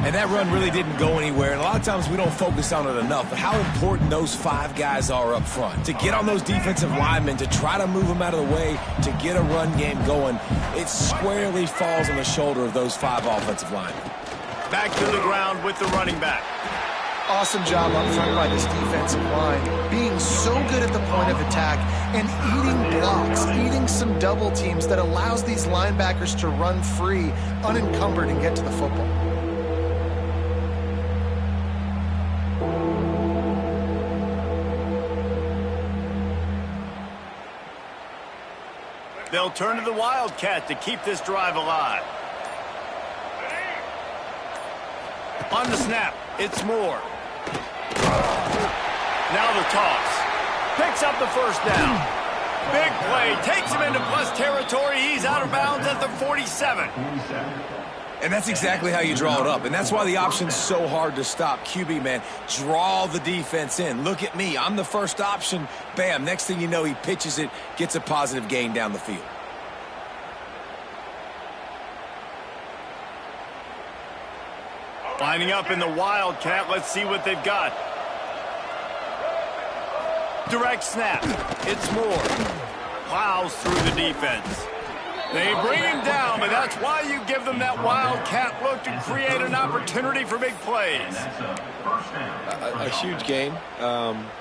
And that run really didn't go anywhere. And a lot of times we don't focus on it enough. But how important those 5 guys are up front. To get on those defensive linemen, to try to move them out of the way, to get a run game going, it squarely falls on the shoulder of those 5 offensive linemen. Back to the ground with the running back. Awesome job up front by this defensive line. Being so good at the point of attack and eating blocks, eating some double teams that allows these linebackers to run free, unencumbered, and get to the football. They'll turn to the Wildcat to keep this drive alive. On the snap, it's Moore. Now the toss. Picks up the first down. Big play. Takes him into plus territory. He's out of bounds at the 47. And that's exactly how you draw it up. And that's why the option's so hard to stop. QB, man, draw the defense in. Look at me. I'm the first option. Bam. Next thing you know, he pitches it, gets a positive gain down the field. Lining up in the Wildcat. Let's see what they've got. Direct snap. It's Moore. Plows through the defense. They bring him down, but that's why you give them that Wildcat look to create an opportunity for big plays. A huge gain.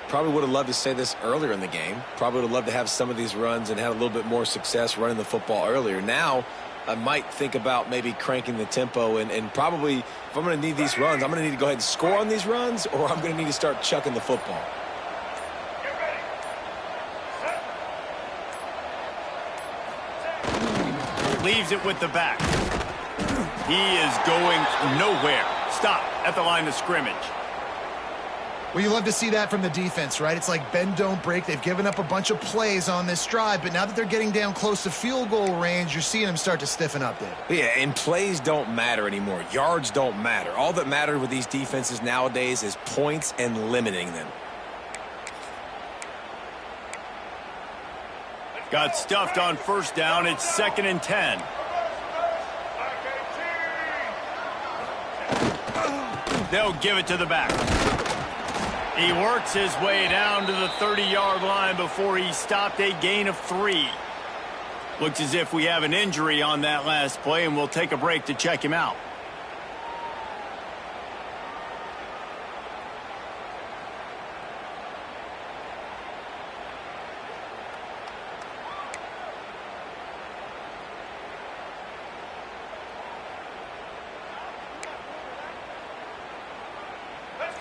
Probably would have loved to say this earlier in the game. Probably would have loved to have some of these runs and had a little bit more success running the football earlier. Now, I might think about maybe cranking the tempo and probably, if I'm going to need these runs, I'm going to need to go ahead and score on these runs, or I'm going to need to start chucking the football. Leaves it with the back. He is going nowhere. Stop at the line of scrimmage. Well, you love to see that from the defense, right? It's like bend, don't break. They've given up a bunch of plays on this drive, but now that they're getting down close to field goal range, you're seeing them start to stiffen up, David. Yeah, and plays don't matter anymore. Yards don't matter. All that matters with these defenses nowadays is points and limiting them. Got stuffed on first down. It's 2nd and 10. They'll give it to the back. He works his way down to the 30-yard line before he stopped, a gain of 3. Looks as if we have an injury on that last play, and we'll take a break to check him out.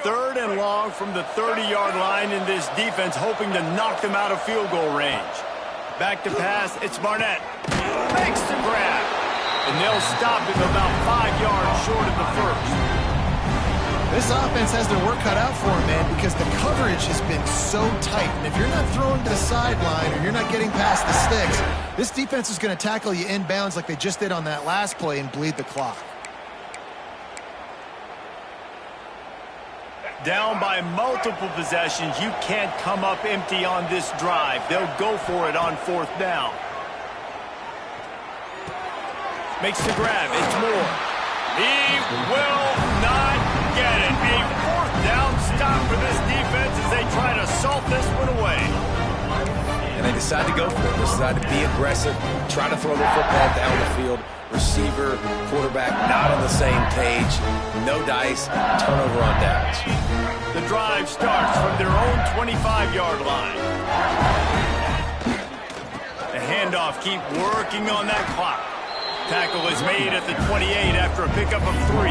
Third and long from the 30-yard line, in this defense hoping to knock them out of field goal range. Back to pass, it's Barnett. Makes the grab. And they'll stop him about 5 yards short of the first. This offense has their work cut out for them, man, because the coverage has been so tight. And if you're not throwing to the sideline or you're not getting past the sticks, this defense is going to tackle you inbounds like they just did on that last play and bleed the clock. Down by multiple possessions, you can't come up empty on this drive. They'll go for it on 4th down. Makes the grab. It's Moore. He will not get it. A 4th down stop for this defense as they try to salt this one away. And they decide to go for it. They decide to be aggressive, try to throw the football down the field. Receiver, quarterback, not on the same page. No dice, turnover on downs. The drive starts from their own 25-yard line. The handoff, keep working on that clock. Tackle is made at the 28 after a pickup of 3.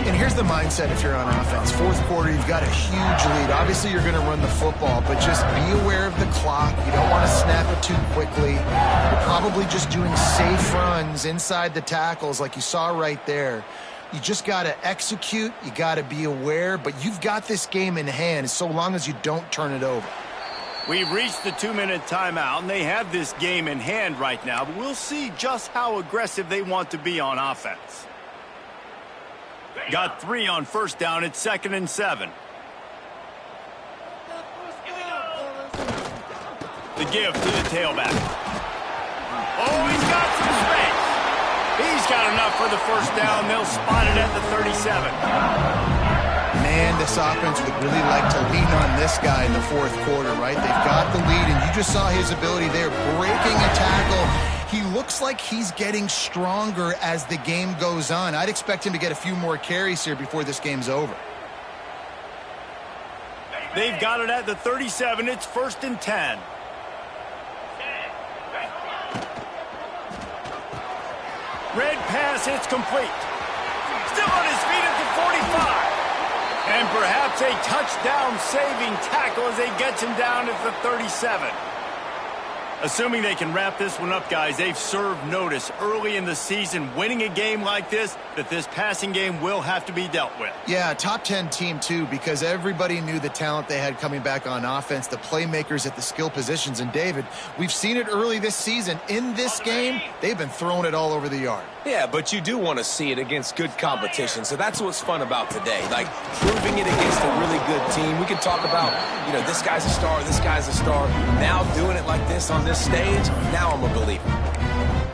And here's the mindset if you're on offense. 4th quarter, you've got a huge lead. Obviously, you're going to run the football, but just be aware of the clock. You don't want to snap it too quickly. You're probably just doing safe runs inside the tackles like you saw right there. You just got to execute. You got to be aware, but you've got this game in hand so long as you don't turn it over. We've reached the 2-minute timeout, and they have this game in hand right now, but we'll see just how aggressive they want to be on offense. Got 3 on first down. It's 2nd and 7. The give to the tailback. Oh, he's got some space. He's got enough for the first down. They'll spot it at the 37. Man, this offense would really like to lean on this guy in the 4th quarter, right? They've got the lead, and you just saw his ability there, breaking a tackle. He looks like he's getting stronger as the game goes on. I'd expect him to get a few more carries here before this game's over. They've got it at the 37. It's 1st and 10. Red pass hits complete. Still on his feet at the 45. And perhaps a touchdown-saving tackle as they get him down at the 37. Assuming they can wrap this one up, guys, they've served notice early in the season, winning a game like this, that this passing game will have to be dealt with. Yeah, top 10 team, too, because everybody knew the talent they had coming back on offense, the playmakers at the skill positions. And, David, we've seen it early this season. In this game, they've been throwing it all over the yard. Yeah, but you do want to see it against good competition, so that's what's fun about today, like proving it against a really good team. We can talk about, this guy's a star, this guy's a star. Now doing it like this on this stage, now I'm a believer.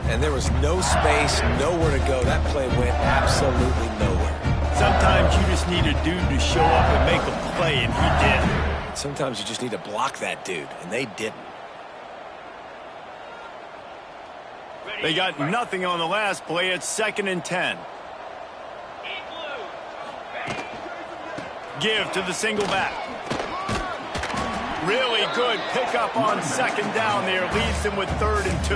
And there was no space, nowhere to go. That play went absolutely nowhere. Sometimes you just need a dude to show up and make a play, and he did. Sometimes you just need to block that dude, and they didn't. They got nothing on the last play. It's 2nd and 10. Give to the single back. Really good pickup on 2nd down there. Leaves them with 3rd and 2.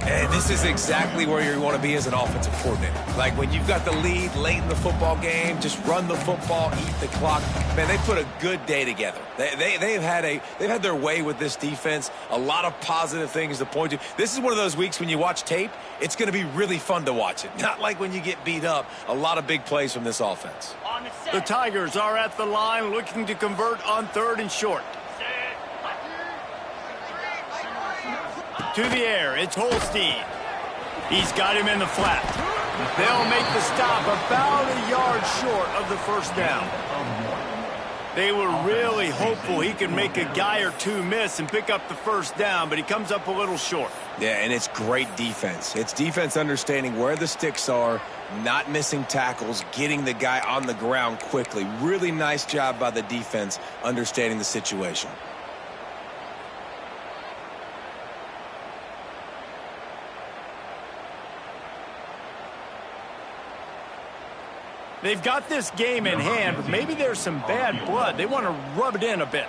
And this is exactly where you want to be as an offensive coordinator. Like when you've got the lead late in the football game, just run the football, eat the clock. Man, they put a good day together. They've had their way with this defense. A lot of positive things to point to. This is one of those weeks when you watch tape, it's going to be really fun to watch it. Not like when you get beat up. A lot of big plays from this offense. On the set. The Tigers are at the line looking to convert on 3rd and short. To the air, it's Holstein. He's got him in the flat. They'll make the stop about a yard short of the first down. They were really hopeful he could make a guy or two miss and pick up the first down, but he comes up a little short. Yeah, and it's great defense. It's defense understanding where the sticks are, not missing tackles, getting the guy on the ground quickly. Really nice job by the defense understanding the situation. They've got this game in hand, but maybe there's some bad blood. They want to rub it in a bit.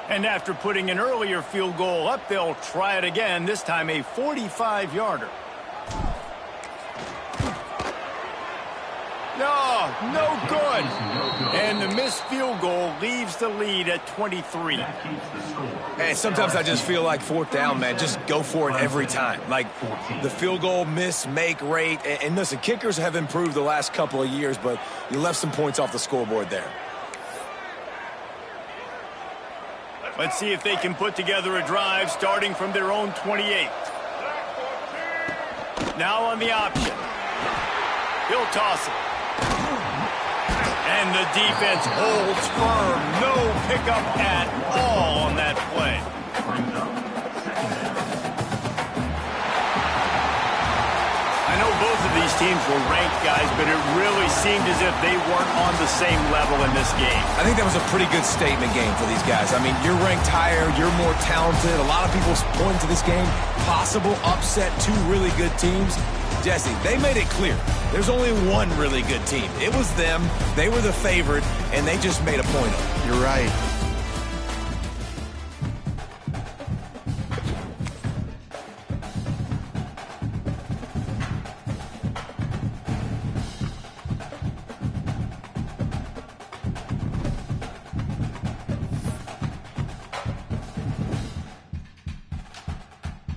And after putting an earlier field goal up, they'll try it again, this time a 45-yarder. No good. And the missed field goal leaves the lead at 23. Hey, sometimes I just feel like 4th down, man, just go for it every time. Like the field goal miss, make rate. And listen, kickers have improved the last couple of years, but you left some points off the scoreboard there. Let's see if they can put together a drive starting from their own 28. Now on the option. He'll toss it. And the defense holds firm. No pickup at all on that play. I know both of these teams were ranked, guys, but it really seemed as if they weren't on the same level in this game. I think that was a pretty good statement game for these guys. I mean, you're ranked higher, you're more talented. A lot of people point to this game. Possible upset, 2 really good teams. Jesse, they made it clear. There's only one really good team. It was them. They were the favorite, and they just made a point of it. You're right.